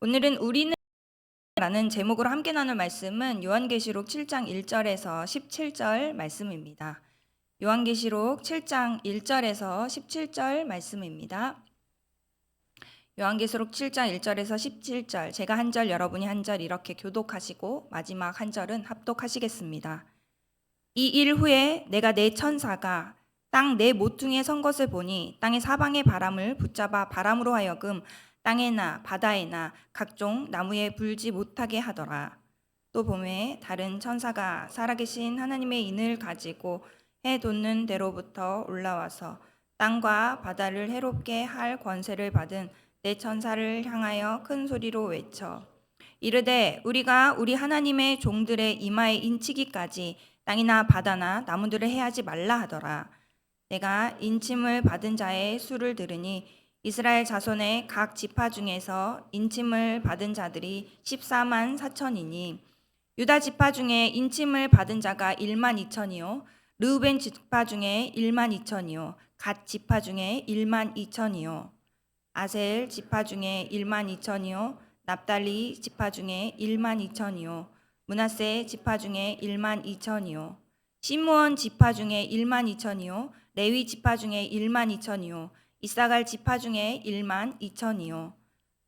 오늘은 우리는 라는 제목으로 함께 나눌 말씀은 요한계시록 7장 1절에서 17절 말씀입니다. 요한계시록 7장 1절에서 17절 말씀입니다. 요한계시록 7장 1절에서 17절, 제가 한 절, 여러분이 한 절 이렇게 교독하시고 마지막 한 절은 합독하시겠습니다. 이 일 후에 내가 내 천사가 땅 내 모퉁이에 선 것을 보니 땅의 사방의 바람을 붙잡아 바람으로 하여금 땅에나 바다에나 각종 나무에 불지 못하게 하더라. 또 봄에 다른 천사가 살아계신 하나님의 인을 가지고 해 돋는 데로부터 올라와서 땅과 바다를 해롭게 할 권세를 받은 내 천사를 향하여 큰 소리로 외쳐 이르되 우리가 우리 하나님의 종들의 이마에 인치기까지 땅이나 바다나 나무들을 해하지 말라 하더라. 내가 인침을 받은 자의 수를 들으니 이스라엘 자손의 각 지파 중에서 인침을 받은 자들이 14만 4천이니 유다 지파 중에 인침을 받은 자가 1만 2천이요 르우벤 지파 중에 1만 2천이요 갓 지파 중에 1만 2천이요 아셀 지파 중에 1만 2천이요 납달리 지파 중에 1만 2천이요 므낫세 지파 중에 1만 2천이요 시므온 지파 중에 1만 2천이요 레위 지파 중에 1만 2천이요 이사갈 지파 중에 1만 2천이요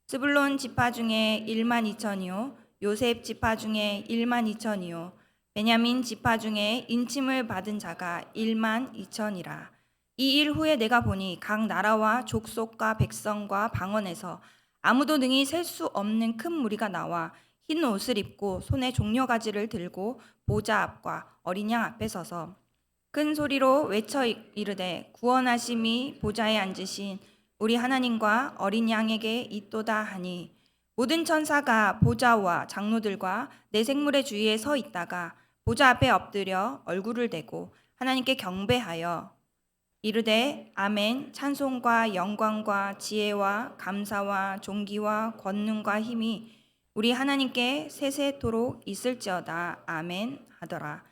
스불론 지파 중에 1만 2천이요 요셉 지파 중에 1만 2천이요 베냐민 지파 중에 인침을 받은 자가 1만 2천이라. 이 일 후에 내가 보니 각 나라와 족속과 백성과 방언에서 아무도 능히 셀 수 없는 큰 무리가 나와 흰 옷을 입고 손에 종려가지를 들고 보좌 앞과 어린 양 앞에 서서 큰 소리로 외쳐 이르되 구원하심이 보좌에 앉으신 우리 하나님과 어린 양에게 있도다 하니 모든 천사가 보좌와 장로들과 내 생물의 주위에 서 있다가 보좌 앞에 엎드려 얼굴을 대고 하나님께 경배하여 이르되 아멘 찬송과 영광과 지혜와 감사와 존귀와 권능과 힘이 우리 하나님께 세세토록 있을지어다 아멘 하더라.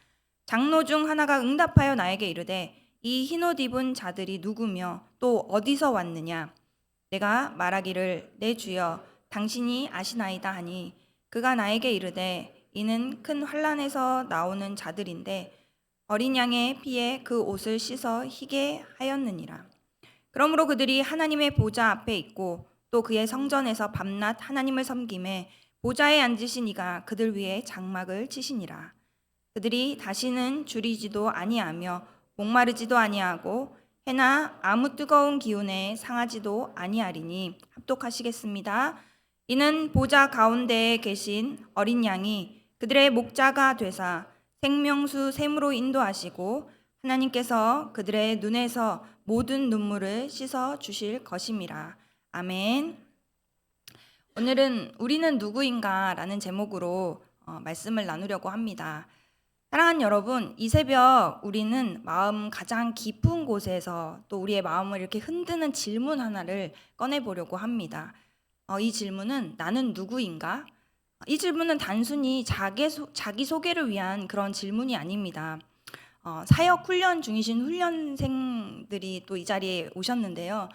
장로 중 하나가 응답하여 나에게 이르되 이 흰옷 입은 자들이 누구며 또 어디서 왔느냐. 내가 말하기를 내 주여 당신이 아시나이다 하니 그가 나에게 이르되 이는 큰 환난에서 나오는 자들인데 어린 양의 피에 그 옷을 씻어 희게 하였느니라. 그러므로 그들이 하나님의 보좌 앞에 있고 또 그의 성전에서 밤낮 하나님을 섬김에 보좌에 앉으신 이가 그들 위에 장막을 치시니라. 그들이 다시는 줄이지도 아니하며 목마르지도 아니하고 해나 아무 뜨거운 기운에 상하지도 아니하리니 합독하시겠습니다. 이는 보좌 가운데에 계신 어린 양이 그들의 목자가 되사 생명수 샘으로 인도하시고 하나님께서 그들의 눈에서 모든 눈물을 씻어 주실 것임이라. 아멘. 오늘은 우리는 누구인가 라는 제목으로 말씀을 나누려고 합니다. 사랑하는 여러분, 이 새벽 우리는 마음 가장 깊은 곳에서 또 우리의 마음을 이렇게 흔드는 질문 하나를 꺼내보려고 합니다. 이 질문은 나는 누구인가? 이 질문은 단순히 자기소개를 위한 그런 질문이 아닙니다. 사역 훈련 중이신 훈련생들이 또 이 자리에 오셨는데요.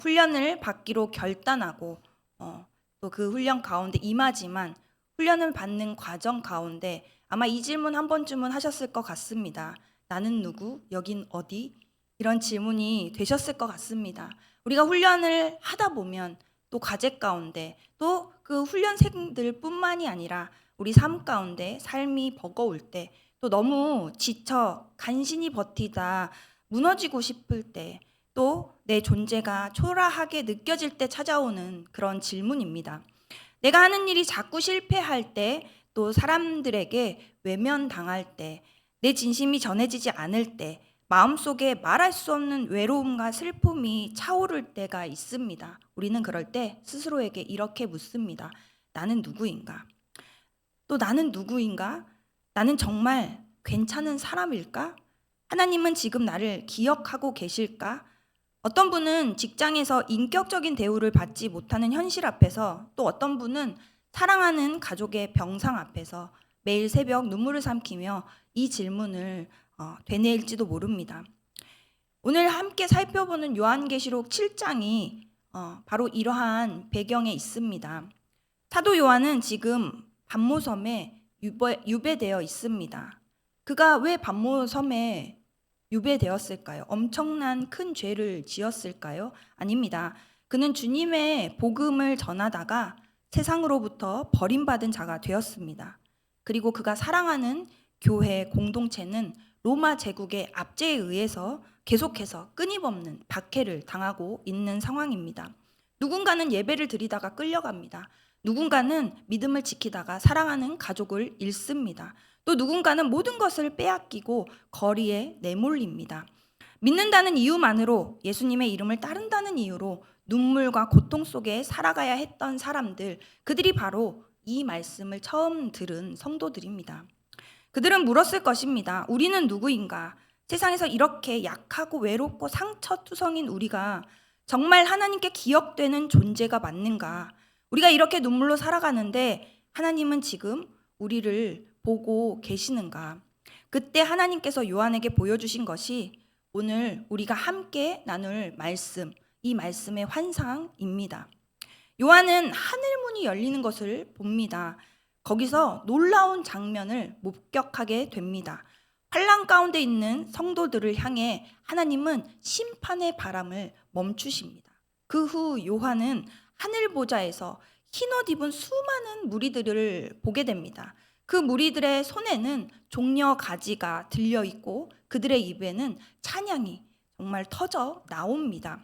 훈련을 받기로 결단하고 또 그 훈련 가운데 임하지만 훈련을 받는 과정 가운데 아마 이 질문 한 번쯤은 하셨을 것 같습니다. 나는 누구? 여긴 어디? 이런 질문이 되셨을 것 같습니다. 우리가 훈련을 하다 보면 또 과제 가운데 또 그 훈련생들 뿐만이 아니라 우리 삶 가운데 삶이 버거울 때 또 너무 지쳐 간신히 버티다 무너지고 싶을 때 또 내 존재가 초라하게 느껴질 때 찾아오는 그런 질문입니다. 내가 하는 일이 자꾸 실패할 때 또 사람들에게 외면당할 때 내 진심이 전해지지 않을 때 마음속에 말할 수 없는 외로움과 슬픔이 차오를 때가 있습니다. 우리는 그럴 때 스스로에게 이렇게 묻습니다. 나는 누구인가? 또 나는 누구인가? 나는 정말 괜찮은 사람일까? 하나님은 지금 나를 기억하고 계실까? 어떤 분은 직장에서 인격적인 대우를 받지 못하는 현실 앞에서 또 어떤 분은 사랑하는 가족의 병상 앞에서 매일 새벽 눈물을 삼키며 이 질문을 되뇌일지도 모릅니다. 오늘 함께 살펴보는 요한계시록 7장이 바로 이러한 배경에 있습니다. 사도 요한은 지금 반모섬에 유배되어 있습니다. 그가 왜 반모섬에 유배되었을까요? 엄청난 큰 죄를 지었을까요? 아닙니다. 그는 주님의 복음을 전하다가 세상으로부터 버림받은 자가 되었습니다. 그리고 그가 사랑하는 교회 공동체는 로마 제국의 압제에 의해서 계속해서 끊임없는 박해를 당하고 있는 상황입니다. 누군가는 예배를 드리다가 끌려갑니다. 누군가는 믿음을 지키다가 사랑하는 가족을 잃습니다. 또 누군가는 모든 것을 빼앗기고 거리에 내몰립니다. 믿는다는 이유만으로, 예수님의 이름을 따른다는 이유로 눈물과 고통 속에 살아가야 했던 사람들, 그들이 바로 이 말씀을 처음 들은 성도들입니다. 그들은 물었을 것입니다. 우리는 누구인가? 세상에서 이렇게 약하고 외롭고 상처투성인 우리가 정말 하나님께 기억되는 존재가 맞는가? 우리가 이렇게 눈물로 살아가는데 하나님은 지금 우리를 보고 계시는가? 그때 하나님께서 요한에게 보여주신 것이 오늘 우리가 함께 나눌 말씀, 이 말씀의 환상입니다. 요한은 하늘문이 열리는 것을 봅니다. 거기서 놀라운 장면을 목격하게 됩니다. 환란 가운데 있는 성도들을 향해 하나님은 심판의 바람을 멈추십니다. 그 후 요한은 하늘 보좌에서 흰옷 입은 수많은 무리들을 보게 됩니다. 그 무리들의 손에는 종려 가지가 들려 있고 그들의 입에는 찬양이 정말 터져 나옵니다.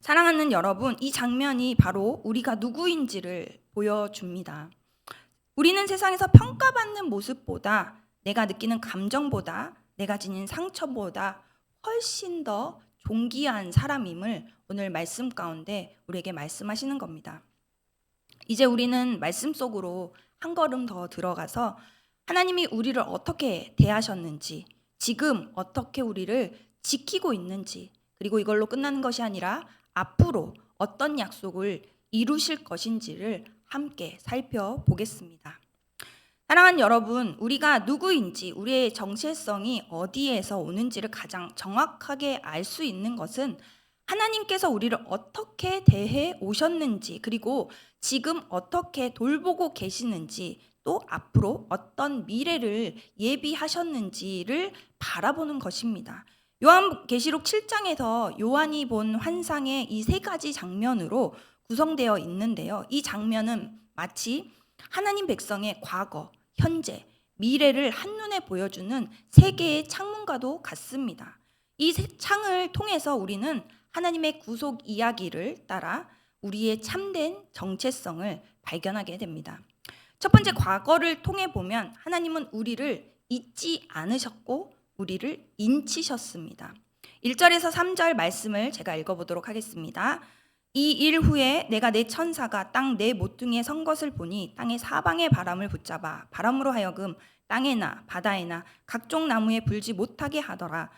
사랑하는 여러분, 이 장면이 바로 우리가 누구인지를 보여줍니다. 우리는 세상에서 평가받는 모습보다, 내가 느끼는 감정보다, 내가 지닌 상처보다 훨씬 더 존귀한 사람임을 오늘 말씀 가운데 우리에게 말씀하시는 겁니다. 이제 우리는 말씀 속으로 한 걸음 더 들어가서 하나님이 우리를 어떻게 대하셨는지, 지금 어떻게 우리를 지키고 있는지, 그리고 이걸로 끝나는 것이 아니라 앞으로 어떤 약속을 이루실 것인지를 함께 살펴보겠습니다. 사랑하는 여러분, 우리가 누구인지, 우리의 정체성이 어디에서 오는지를 가장 정확하게 알 수 있는 것은 하나님께서 우리를 어떻게 대해 오셨는지, 그리고 지금 어떻게 돌보고 계시는지, 또 앞으로 어떤 미래를 예비하셨는지를 바라보는 것입니다. 요한계시록 7장에서 요한이 본 환상의 이 세 가지 장면으로 구성되어 있는데요. 이 장면은 마치 하나님 백성의 과거, 현재, 미래를 한눈에 보여주는 세 개의 창문과도 같습니다. 이 창을 통해서 우리는 하나님의 구속 이야기를 따라 우리의 참된 정체성을 발견하게 됩니다. 첫 번째, 과거를 통해 보면 하나님은 우리를 잊지 않으셨고 우리를 인치셨습니다. 1절에서 3절 말씀을 제가 읽어보도록 하겠습니다. 이 일 후에 내가 내 천사가 땅 내 모퉁이에 선 것을 보니 땅의 사방의 바람을 붙잡아 바람으로 하여금 땅에나 바다에나 각종 나무에 불지 못하게 하더라.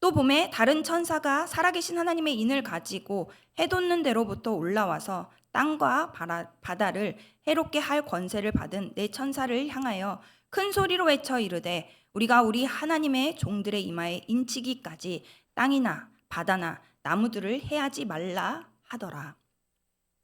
또 봄에 다른 천사가 살아계신 하나님의 인을 가지고 해돋는 데로부터 올라와서 땅과 바다를 해롭게 할 권세를 받은 내 천사를 향하여 큰 소리로 외쳐 이르되 우리가 우리 하나님의 종들의 이마에 인치기까지 땅이나 바다나 나무들을 해하지 말라 하더라.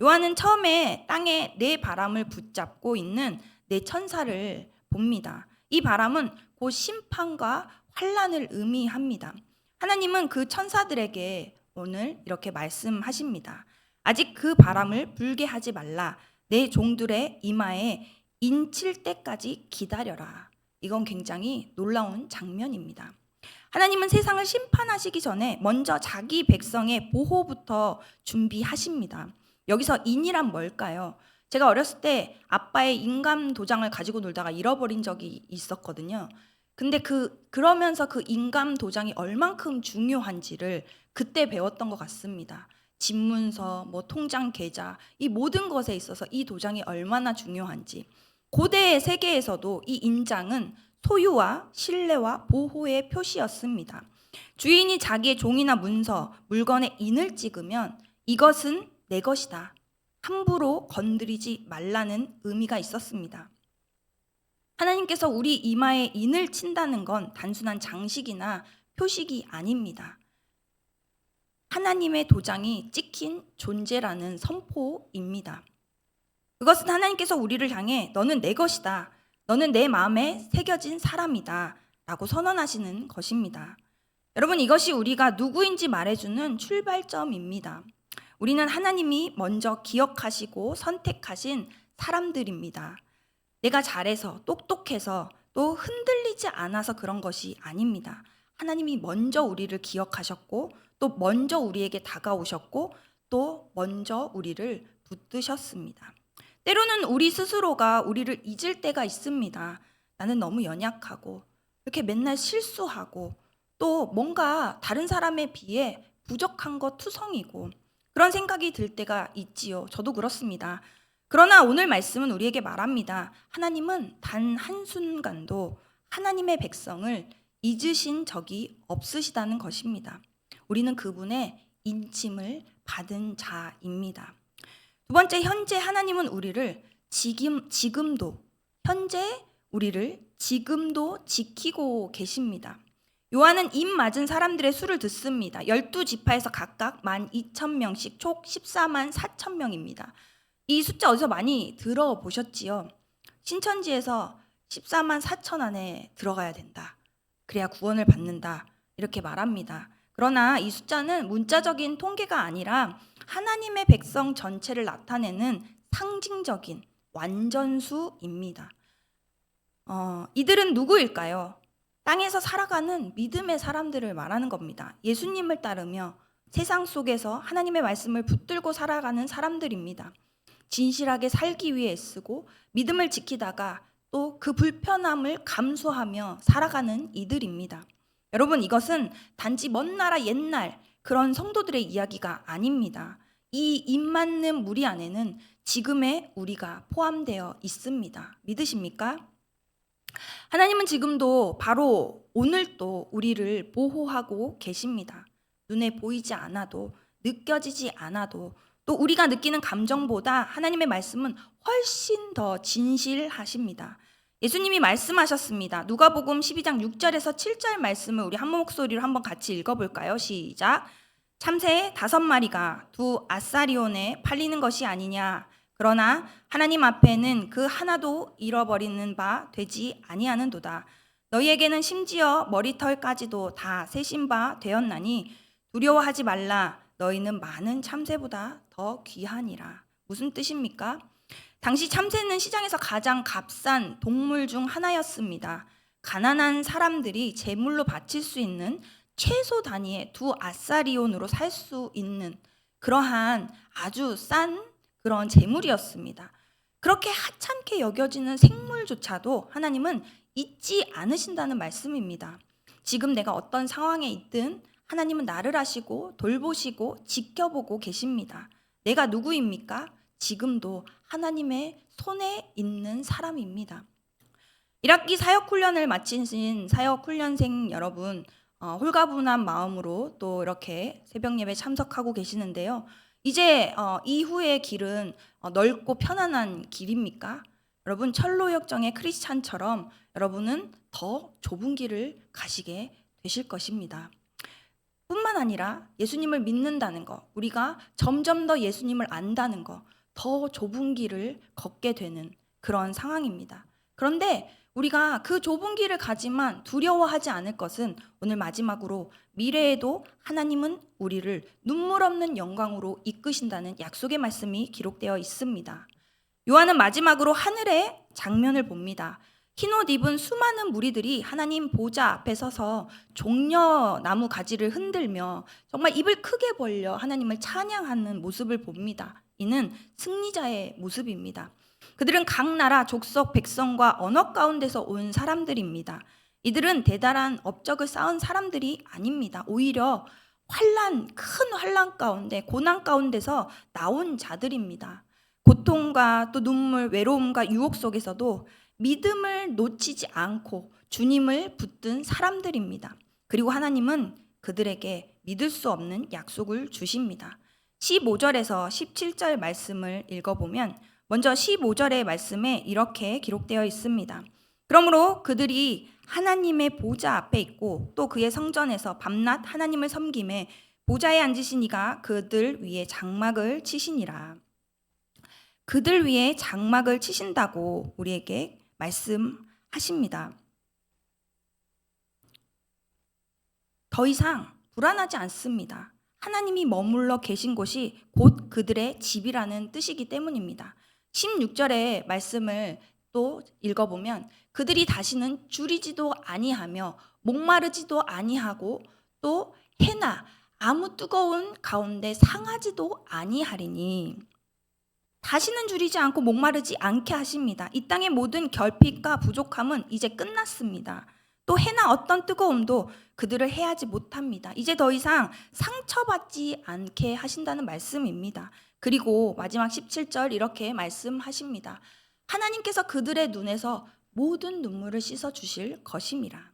요한은 처음에 땅에 네 바람을 붙잡고 있는 네 천사를 봅니다. 이 바람은 곧 심판과 환란을 의미합니다. 하나님은 그 천사들에게 오늘 이렇게 말씀하십니다. 아직 그 바람을 불게 하지 말라. 내 종들의 이마에 인칠 때까지 기다려라. 이건 굉장히 놀라운 장면입니다. 하나님은 세상을 심판하시기 전에 먼저 자기 백성의 보호부터 준비하십니다. 여기서 인이란 뭘까요? 제가 어렸을 때 아빠의 인감 도장을 가지고 놀다가 잃어버린 적이 있었거든요. 근데 그러면서 그 인감 도장이 얼만큼 중요한지를 그때 배웠던 것 같습니다. 집문서, 통장 계좌, 이 모든 것에 있어서 이 도장이 얼마나 중요한지. 고대의 세계에서도 이 인장은 소유와 신뢰와 보호의 표시였습니다. 주인이 자기의 종이나 문서, 물건에 인을 찍으면 이것은 내 것이다. 함부로 건드리지 말라는 의미가 있었습니다. 하나님께서 우리 이마에 인을 친다는 건 단순한 장식이나 표식이 아닙니다. 하나님의 도장이 찍힌 존재라는 선포입니다. 그것은 하나님께서 우리를 향해 너는 내 것이다. 너는 내 마음에 새겨진 사람이다. 라고 선언하시는 것입니다. 여러분, 이것이 우리가 누구인지 말해주는 출발점입니다. 우리는 하나님이 먼저 기억하시고 선택하신 사람들입니다. 내가 잘해서 똑똑해서 또 흔들리지 않아서 그런 것이 아닙니다. 하나님이 먼저 우리를 기억하셨고 또 먼저 우리에게 다가오셨고 또 먼저 우리를 붙드셨습니다. 때로는 우리 스스로가 우리를 잊을 때가 있습니다. 나는 너무 연약하고 이렇게 맨날 실수하고 또 뭔가 다른 사람에 비해 부족한 것 투성이고 그런 생각이 들 때가 있지요. 저도 그렇습니다. 그러나 오늘 말씀은 우리에게 말합니다. 하나님은 단 한순간도 하나님의 백성을 잊으신 적이 없으시다는 것입니다. 우리는 그분의 인침을 받은 자입니다. 두 번째, 현재 하나님은 우리를 지금도 현재 우리를 지금도 지키고 계십니다. 요한은 입 맞은 사람들의 수를 듣습니다. 12지파에서 각각 12,000명씩 총 14만 4천 명입니다. 이 숫자 어디서 많이 들어보셨지요? 신천지에서 14만 4천 안에 들어가야 된다. 그래야 구원을 받는다. 이렇게 말합니다. 그러나 이 숫자는 문자적인 통계가 아니라 하나님의 백성 전체를 나타내는 상징적인 완전수입니다. 이들은 누구일까요? 땅에서 살아가는 믿음의 사람들을 말하는 겁니다. 예수님을 따르며 세상 속에서 하나님의 말씀을 붙들고 살아가는 사람들입니다. 진실하게 살기 위해 애쓰고 믿음을 지키다가 또 그 불편함을 감수하며 살아가는 이들입니다. 여러분, 이것은 단지 먼 나라 옛날 그런 성도들의 이야기가 아닙니다. 이 입맞는 무리 안에는 지금의 우리가 포함되어 있습니다. 믿으십니까? 하나님은 지금도 바로 오늘도 우리를 보호하고 계십니다. 눈에 보이지 않아도 느껴지지 않아도 또 우리가 느끼는 감정보다 하나님의 말씀은 훨씬 더 진실하십니다. 예수님이 말씀하셨습니다. 누가복음 12장 6절에서 7절 말씀을 우리 한 목소리로 한번 같이 읽어볼까요? 시작. 참새 5마리가 두 아사리온에 팔리는 것이 아니냐. 그러나 하나님 앞에는 그 하나도 잃어버리는 바 되지 아니하는도다. 너희에게는 심지어 머리털까지도 다 세신 바 되었나니 두려워하지 말라. 너희는 많은 참새보다 더 귀하니라. 무슨 뜻입니까? 당시 참새는 시장에서 가장 값싼 동물 중 하나였습니다. 가난한 사람들이 제물로 바칠 수 있는 최소 단위의 두 아사리온으로 살 수 있는 그러한 아주 싼 그런 제물이었습니다. 그렇게 하찮게 여겨지는 생물조차도 하나님은 잊지 않으신다는 말씀입니다. 지금 내가 어떤 상황에 있든 하나님은 나를 아시고 돌보시고 지켜보고 계십니다. 내가 누구입니까? 지금도 하나님의 손에 있는 사람입니다. 1학기 사역훈련을 마치신 사역훈련생 여러분, 홀가분한 마음으로 또 이렇게 새벽 예배 참석하고 계시는데요. 이제 이후의 길은 넓고 편안한 길입니까? 여러분, 철로역정의 크리스찬처럼 여러분은 더 좁은 길을 가시게 되실 것입니다. 뿐만 아니라 예수님을 믿는다는 것, 우리가 점점 더 예수님을 안다는 것, 더 좁은 길을 걷게 되는 그런 상황입니다. 그런데 우리가 그 좁은 길을 가지만 두려워하지 않을 것은 오늘 마지막으로 미래에도 하나님은 우리를 눈물 없는 영광으로 이끄신다는 약속의 말씀이 기록되어 있습니다. 요한은 마지막으로 하늘의 장면을 봅니다. 흰옷 입은 수많은 무리들이 하나님 보좌 앞에 서서 종려나무 가지를 흔들며 정말 입을 크게 벌려 하나님을 찬양하는 모습을 봅니다. 이는 승리자의 모습입니다. 그들은 각 나라, 족속, 백성과 언어 가운데서 온 사람들입니다. 이들은 대단한 업적을 쌓은 사람들이 아닙니다. 오히려 큰 환난 가운데, 고난 가운데서 나온 자들입니다. 고통과 또 눈물, 외로움과 유혹 속에서도 믿음을 놓치지 않고 주님을 붙든 사람들입니다. 그리고 하나님은 그들에게 믿을 수 없는 약속을 주십니다. 15절에서 17절 말씀을 읽어보면 먼저 15절의 말씀에 이렇게 기록되어 있습니다. 그러므로 그들이 하나님의 보좌 앞에 있고 또 그의 성전에서 밤낮 하나님을 섬김에 보좌에 앉으신 이가 그들 위에 장막을 치시니라. 그들 위에 장막을 치신다고 우리에게 말씀하십니다. 더 이상 불안하지 않습니다. 하나님이 머물러 계신 곳이 곧 그들의 집이라는 뜻이기 때문입니다. 16절의 말씀을 또 읽어보면 그들이 다시는 줄이지도 아니하며 목마르지도 아니하고 또 해나 아무 뜨거운 가운데 상하지도 아니하리니, 다시는 줄이지 않고 목마르지 않게 하십니다. 이 땅의 모든 결핍과 부족함은 이제 끝났습니다. 또 해나 어떤 뜨거움도 그들을 해하지 못합니다. 이제 더 이상 상처받지 않게 하신다는 말씀입니다. 그리고 마지막 17절 이렇게 말씀하십니다. 하나님께서 그들의 눈에서 모든 눈물을 씻어 주실 것임이라.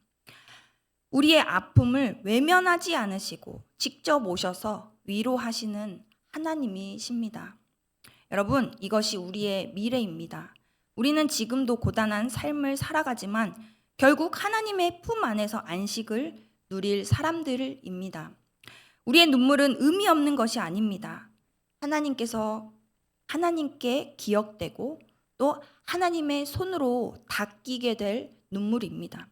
우리의 아픔을 외면하지 않으시고 직접 오셔서 위로하시는 하나님이십니다. 여러분, 이것이 우리의 미래입니다. 우리는 지금도 고단한 삶을 살아가지만 결국 하나님의 품 안에서 안식을 누릴 사람들입니다. 우리의 눈물은 의미 없는 것이 아닙니다. 하나님께 기억되고 또 하나님의 손으로 닦이게 될 눈물입니다.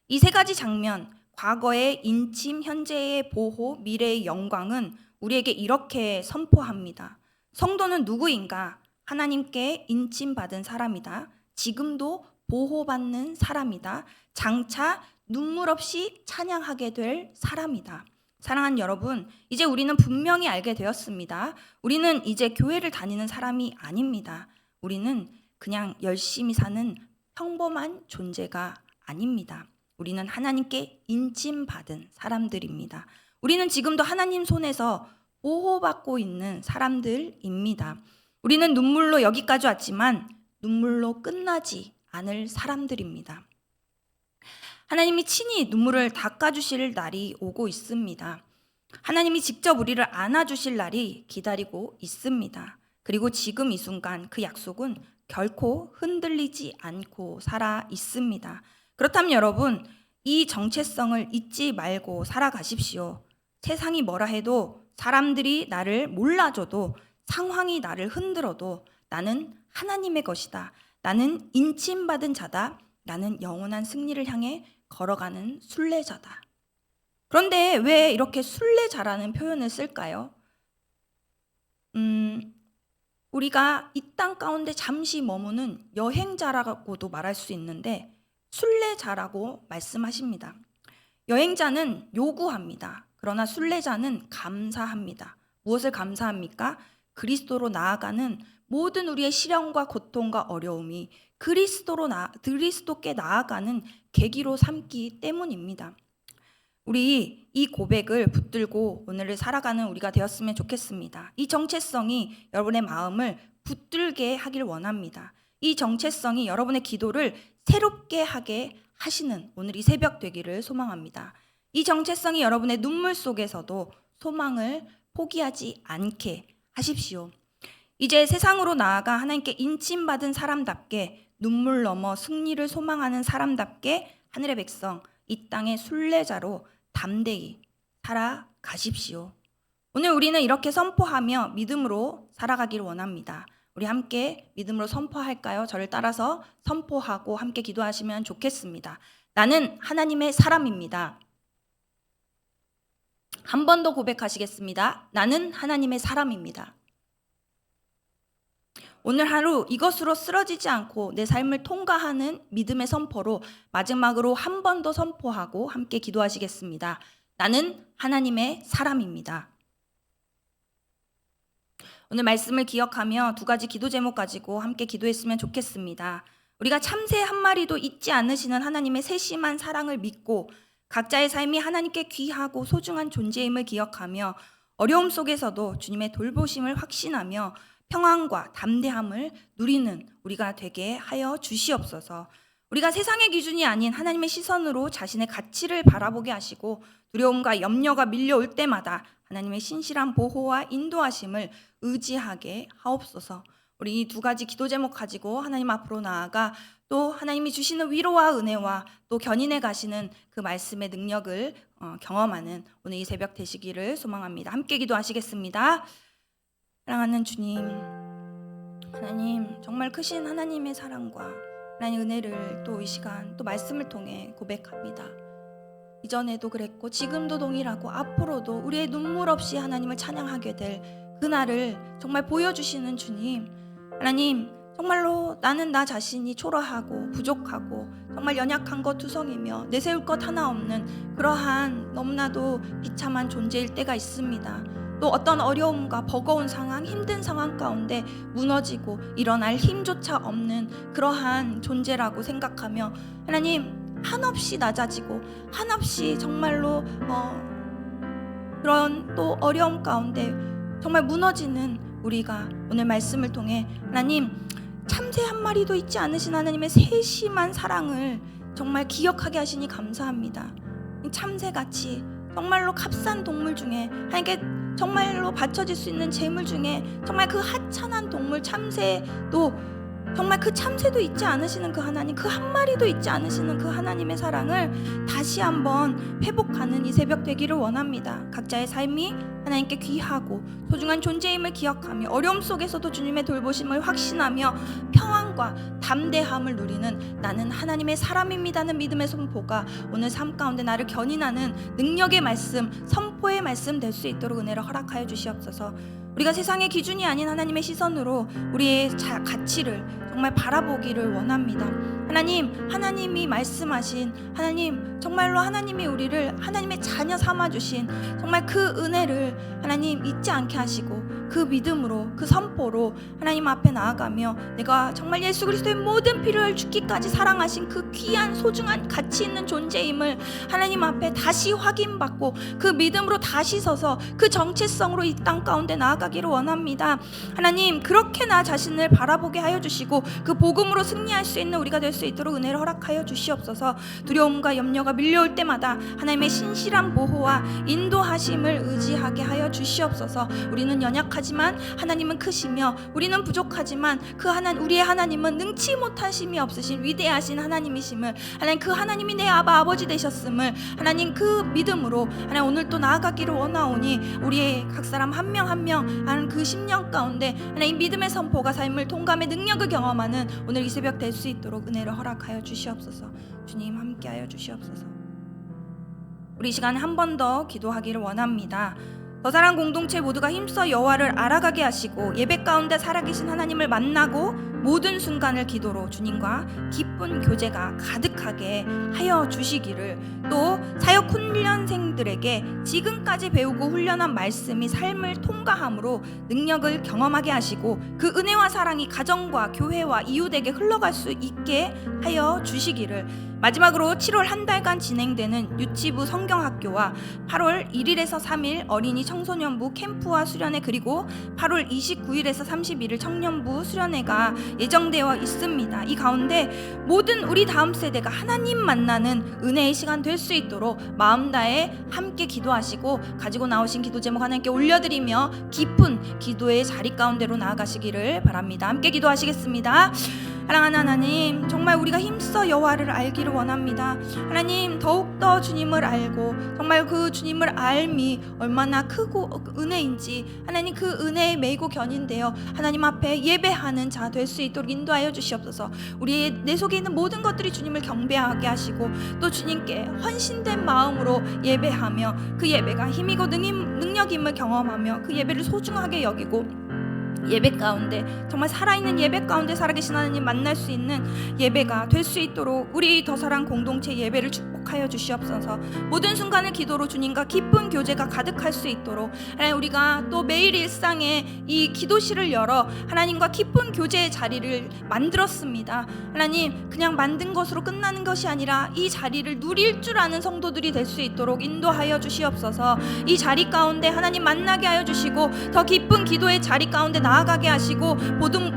이 세 가지 장면, 과거의 인침, 현재의 보호, 미래의 영광은 우리에게 이렇게 선포합니다. 성도는 누구인가? 하나님께 인침받은 사람이다. 지금도 보호받는 사람이다. 장차 눈물 없이 찬양하게 될 사람이다. 사랑하는 여러분, 이제 우리는 분명히 알게 되었습니다. 우리는 이제 교회를 다니는 사람이 아닙니다. 우리는 그냥 열심히 사는 평범한 존재가 아닙니다. 우리는 하나님께 인침받은 사람들입니다. 우리는 지금도 하나님 손에서 보호받고 있는 사람들입니다. 우리는 눈물로 여기까지 왔지만 눈물로 끝나지 않을 사람들입니다. 하나님이 친히 눈물을 닦아주실 날이 오고 있습니다. 하나님이 직접 우리를 안아주실 날이 기다리고 있습니다. 그리고 지금 이 순간 그 약속은 결코 흔들리지 않고 살아 있습니다. 그렇다면 여러분, 이 정체성을 잊지 말고 살아가십시오. 세상이 뭐라 해도, 사람들이 나를 몰라줘도, 상황이 나를 흔들어도 나는 하나님의 것이다. 나는 인침받은 자다. 나는 영원한 승리를 향해 걸어가는 순례자다. 그런데 왜 이렇게 순례자라는 표현을 쓸까요? 우리가 이 땅 가운데 잠시 머무는 여행자라고도 말할 수 있는데 순례자라고 말씀하십니다. 여행자는 요구합니다. 그러나 순례자는 감사합니다. 무엇을 감사합니까? 그리스도로 나아가는 모든 우리의 시련과 고통과 어려움이 그리스도께 나아가는 계기로 삼기 때문입니다. 우리 이 고백을 붙들고 오늘을 살아가는 우리가 되었으면 좋겠습니다. 이 정체성이 여러분의 마음을 붙들게 하길 원합니다. 이 정체성이 여러분의 기도를 새롭게 하게 하시는 오늘 이 새벽 되기를 소망합니다. 이 정체성이 여러분의 눈물 속에서도 소망을 포기하지 않게 하십시오. 이제 세상으로 나아가 하나님께 인침받은 사람답게, 눈물 넘어 승리를 소망하는 사람답게 하늘의 백성, 이 땅의 순례자로 담대히 살아가십시오. 오늘 우리는 이렇게 선포하며 믿음으로 살아가기를 원합니다. 우리 함께 믿음으로 선포할까요? 저를 따라서 선포하고 함께 기도하시면 좋겠습니다. 나는 하나님의 사람입니다. 한 번 더 고백하시겠습니다. 나는 하나님의 사람입니다. 오늘 하루 이것으로 쓰러지지 않고 내 삶을 통과하는 믿음의 선포로 마지막으로 한 번 더 선포하고 함께 기도하시겠습니다. 나는 하나님의 사람입니다. 오늘 말씀을 기억하며 두 가지 기도 제목 가지고 함께 기도했으면 좋겠습니다. 우리가 참새 한 마리도 잊지 않으시는 하나님의 세심한 사랑을 믿고 각자의 삶이 하나님께 귀하고 소중한 존재임을 기억하며 어려움 속에서도 주님의 돌보심을 확신하며 평안과 담대함을 누리는 우리가 되게 하여 주시옵소서. 우리가 세상의 기준이 아닌 하나님의 시선으로 자신의 가치를 바라보게 하시고 두려움과 염려가 밀려올 때마다 하나님의 신실한 보호와 인도하심을 의지하게 하옵소서. 우리 이 두 가지 기도 제목 가지고 하나님 앞으로 나아가 또 하나님이 주시는 위로와 은혜와 또 견인해 가시는 그 말씀의 능력을 경험하는 오늘 이 새벽 되시기를 소망합니다. 함께 기도하시겠습니다. 사랑하는 주님, 하나님, 정말 크신 하나님의 사랑과 하나님 은혜를 또 이 시간 또 말씀을 통해 고백합니다. 이전에도 그랬고 지금도 동일하고 앞으로도 우리의 눈물 없이 하나님을 찬양하게 될 그날을 정말 보여주시는 주님, 하나님, 정말로 나는 나 자신이 초라하고 부족하고 정말 연약한 것 투성이며 내세울 것 하나 없는 그러한 너무나도 비참한 존재일 때가 있습니다. 또 어떤 어려움과 버거운 상황, 힘든 상황 가운데 무너지고 일어날 힘조차 없는 그러한 존재라고 생각하며 하나님, 한없이 낮아지고 한없이 정말로 그런 또 어려움 가운데 정말 무너지는 우리가 오늘 말씀을 통해 하나님, 참새 한 마리도 잊지 않으신 하나님의 세심한 사랑을 정말 기억하게 하시니 감사합니다. 참새같이 정말로 값싼 동물 중에 하나님께 정말로 바쳐질 수 있는 재물 중에 정말 그 하찮은 동물 참새도 정말 그 참새도 잊지 않으시는 그 하나님, 그 한 마리도 잊지 않으시는 그 하나님의 사랑을 다시 한번 회복하는 이 새벽 되기를 원합니다. 각자의 삶이 하나님께 귀하고 소중한 존재임을 기억하며 어려움 속에서도 주님의 돌보심을 확신하며 평안과 담대함을 누리는 나는 하나님의 사람입니다는 믿음의 선포가 오늘 삶 가운데 나를 견인하는 능력의 말씀, 선포의 말씀 될 수 있도록 은혜를 허락하여 주시옵소서. 우리가 세상의 기준이 아닌 하나님의 시선으로 우리의 가치를 정말 바라보기를 원합니다. 하나님, 하나님이 말씀하신 하나님, 정말로 하나님이 우리를 하나님의 자녀 삼아주신 정말 그 은혜를 하나님 잊지 않게 하시고 그 믿음으로 그 선포로 하나님 앞에 나아가며 내가 정말 예수 그리스도의 모든 피를 죽기까지 사랑하신 그 귀한 소중한 가치 있는 존재임을 하나님 앞에 다시 확인받고 그 믿음으로 다시 서서 그 정체성으로 이 땅 가운데 나아가기를 원합니다. 하나님, 그렇게 나 자신을 바라보게 하여 주시고 그 복음으로 승리할 수 있는 우리가 될 수 있도록 은혜를 허락하여 주시옵소서. 두려움과 염려가 밀려올 때마다 하나님의 신실한 보호와 인도하심을 의지하게 하여 주시옵소서. 우리는 연약하지만 하나님은 크시며 우리는 부족하지만 우리의 하나님은 능치 못하심이 없으신 위대하신 하나님이심을, 하나님 그 하나님이 내 아버지 되셨음을 하나님 그 믿음으로 하나님 오늘 또 나아가기를 원하오니 우리의 각 사람 한 명 한 명 하나님 그 10년 가운데 하나님 믿음의 선포가 삶을 통감의 능력을 경험하는 오늘 이 새벽 될 수 있도록 은혜를 허락하여 주시옵소서. 주님 함께하여 주시옵소서. 우리 이 시간에 한 번 더 기도하기를 원합니다. 더사랑 공동체 모두가 힘써 여호와를 알아가게 하시고 예배 가운데 살아계신 하나님을 만나고 모든 순간을 기도로 주님과 기쁜 교제가 가득하게 하여 주시기를, 또 사역 훈련생들에게 지금까지 배우고 훈련한 말씀이 삶을 통과함으로 능력을 경험하게 하시고 그 은혜와 사랑이 가정과 교회와 이웃에게 흘러갈 수 있게 하여 주시기를, 마지막으로 7월 한 달간 진행되는 유치부 성경학교와 8월 1일에서 3일 어린이 청소년부 캠프와 수련회, 그리고 8월 29일에서 31일 청년부 수련회가 예정되어 있습니다. 이 가운데 모든 우리 다음 세대가 하나님 만나는 은혜의 시간 될 수 있도록 마음 다해 함께 기도하시고 가지고 나오신 기도 제목 하나님께 올려드리며 깊은 기도의 자리 가운데로 나아가시기를 바랍니다. 함께 기도하시겠습니다. 사랑하는 하나님, 정말 우리가 힘써 여호와를 알기를 원합니다. 하나님, 더욱더 주님을 알고 정말 그 주님을 알미 얼마나 크고 은혜인지 하나님 그 은혜에 매이고 견인되어 하나님 앞에 예배하는 자 될 수 있도록 인도하여 주시옵소서. 우리의 내 속에 있는 모든 것들이 주님을 경배하게 하시고 또 주님께 헌신된 마음으로 예배하며 그 예배가 힘이고 능력임을 경험하며 그 예배를 소중하게 여기고 예배 가운데 정말 살아있는 예배 가운데 살아계신 하나님 만날 수 있는 예배가 될 수 있도록 우리 더사랑 공동체 예배를 축복하여 주시옵소서. 모든 순간을 기도로 주님과 기쁜 교제가 가득할 수 있도록 하나님, 우리가 또 매일 일상에 이 기도실을 열어 하나님과 기쁜 교제의 자리를 만들었습니다. 하나님, 그냥 만든 것으로 끝나는 것이 아니라 이 자리를 누릴 줄 아는 성도들이 될 수 있도록 인도하여 주시옵소서. 이 자리 가운데 하나님 만나게 하여 주시고 더 기쁜 기도의 자리 가운데 나아가게 하시고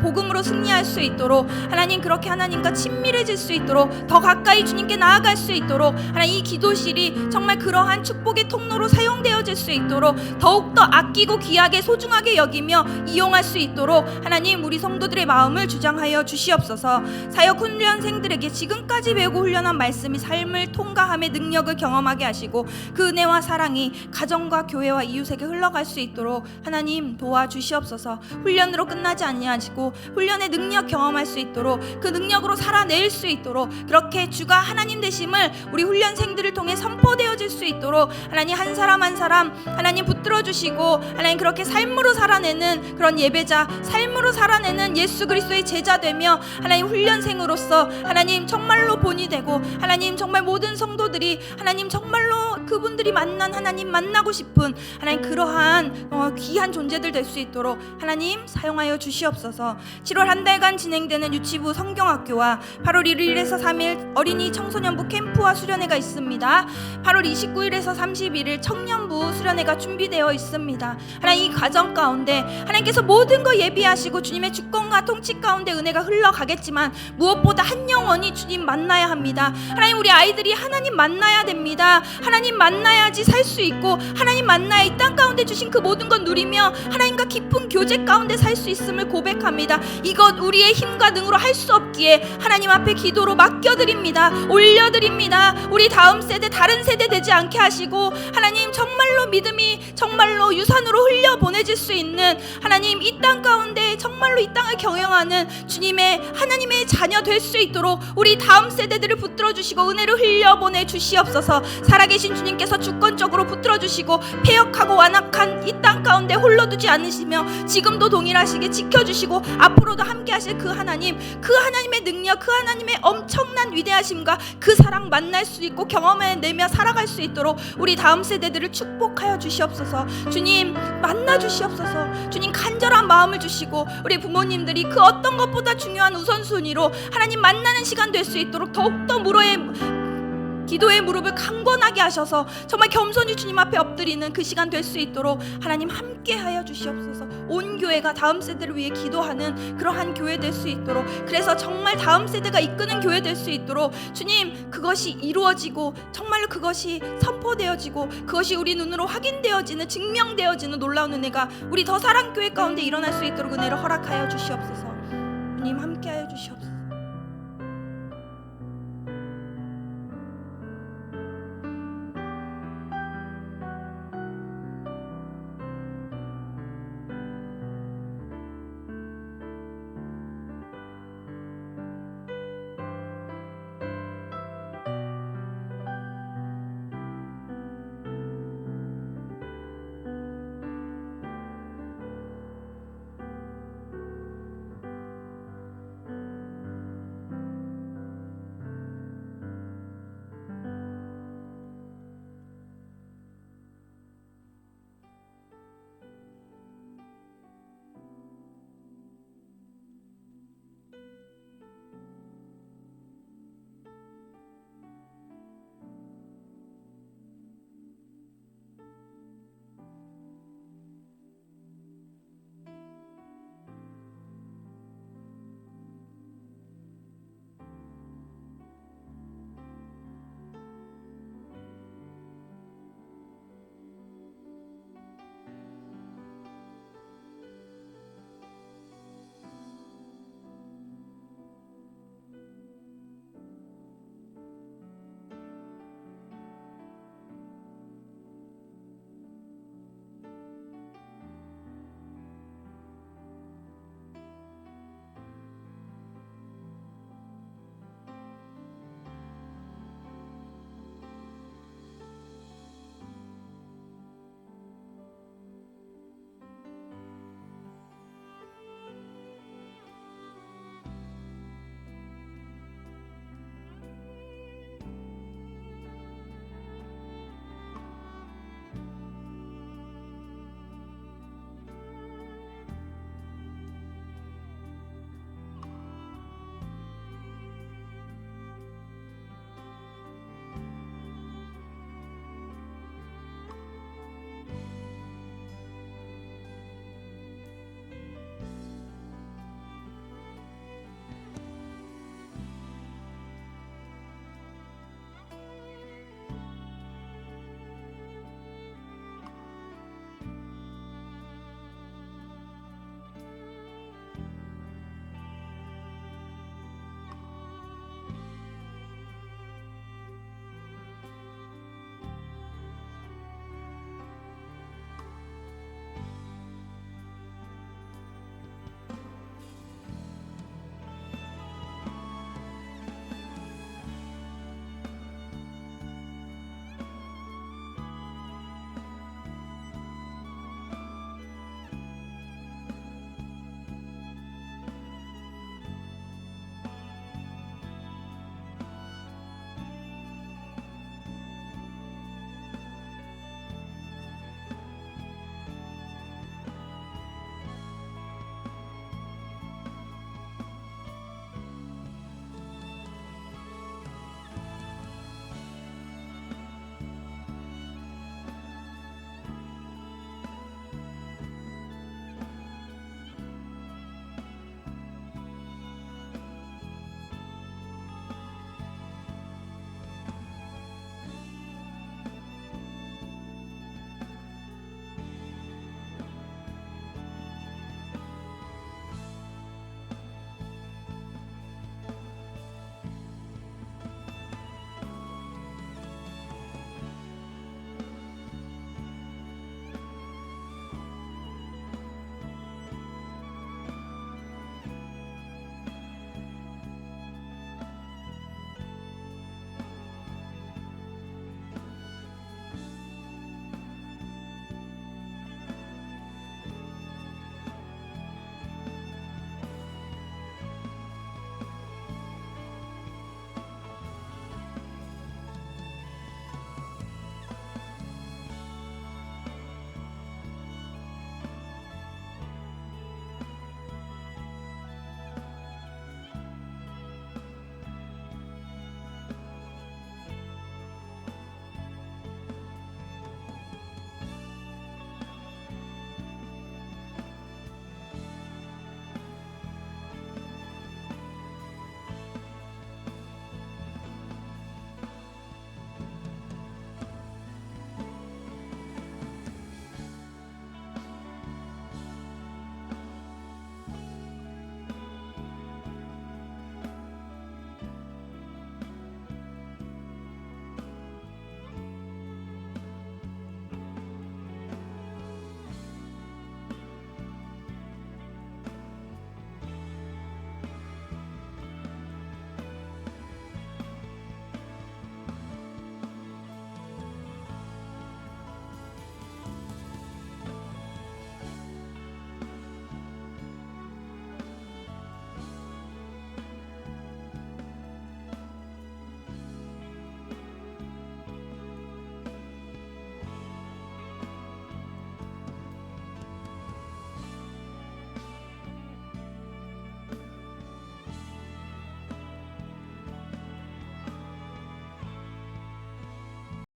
복음으로 승리할 수 있도록 하나님 그렇게 하나님과 친밀해질 수 있도록 더 가까이 주님께 나아갈 수 있도록 하나님 이 기도실이 정말 그러한 축복의 통로로 사용되어질 수 있도록 더욱더 아끼고 귀하게 소중하게 여기며 이용할 수 있도록 하나님 우리 성도들의 마음을 주장하여 주시옵소서. 사역 훈련생들에게 지금까지 배우고 훈련한 말씀이 삶을 통과함의 능력을 경험하게 하시고 그 은혜와 사랑이 가정과 교회와 이웃에게 흘러갈 수 있도록 하나님 도와주시옵소서. 훈련으로 끝나지 아니하시고 훈련의 능력 경험할 수 있도록 그 능력으로 살아낼 수 있도록 그렇게 주가 하나님 되심을 우리 훈련생들을 통해 선포되어질 수 있도록 하나님 한 사람 한 사람 하나님 붙들어 주시고 하나님 그렇게 삶으로 살아내는 그런 예배자, 삶으로 살아내는 예수 그리스도의 제자 되며 하나님 훈련생으로서 하나님 정말로 본이 되고 하나님 정말 모든 성도들이 하나님 정말로 그분들이 만난 하나님 만나고 싶은 하나님 그러한 귀한 존재들 될 수 있도록 하나님 사용하여 주시옵소서. 7월 한 달간 진행되는 유치부 성경학교와 8월 1일에서 3일 어린이 청소년부 캠프와 수련회가 있습니다. 8월 29일에서 31일 청년부 수련회가 준비되어 있습니다. 하나님 이 과정 가운데 하나님께서 모든 거 예비하시고 주님의 주권과 통치 가운데 은혜가 흘러가겠지만 무엇보다 한 영혼이 주님 만나야 합니다. 하나님 우리 아이들이 하나님 만나야 됩니다. 하나님 만나야지 살 수 있고 하나님 만나야 이 땅 가운데 주신 그 모든 것 누리며 하나님과 깊은 교제 가운데 살 수 있음을 고백합니다. 이것 우리의 힘과 능으로 할 수 없기에 하나님 앞에 기도로 맡겨드립니다. 올려드립니다. 우리 다음 세대 다른 세대 되지 않게 하시고 하나님 정말로 믿음이 정말로 유산으로 흘려보내질 수 있는 하나님 이 땅 가운데 정말로 이 땅을 경영하는 주님의 하나님의 자녀 될 수 있도록 우리 다음 세대들을 붙들어 주시고 은혜를 흘려보내 주시옵소서. 살아계신 주님께서 주권적으로 붙들어 주시고 폐역하고 완악한 이 땅 가운데 홀로 두지 않으시며 지금도 동일하시게 지켜주시고 앞으로도 함께 하실 그 하나님, 그 하나님의 능력, 그 하나님의 엄청난 위대하심과 그 사랑 만날 수 있고 경험해내며 살아갈 수 있도록 우리 다음 세대들을 축복하여 주시옵소서. 주님 만나 주시옵소서. 주님 간절한 마음을 주시고 우리 부모님들이 그 어떤 것보다 중요한 우선순위로 하나님 만나는 시간 될 수 있도록 더욱더 기도의 무릎을 강건하게 하셔서 정말 겸손히 주님 앞에 엎드리는 그 시간 될 수 있도록 하나님 함께 하여 주시옵소서. 온 교회가 다음 세대를 위해 기도하는 그러한 교회 될 수 있도록, 그래서 정말 다음 세대가 이끄는 교회 될 수 있도록 주님 그것이 이루어지고 정말로 그것이 선포되어지고 그것이 우리 눈으로 확인되어지는 증명되어지는 놀라운 은혜가 우리 더 사랑교회 가운데 일어날 수 있도록 은혜를 허락하여 주시옵소서. 주님 함께 하여 주시옵소서.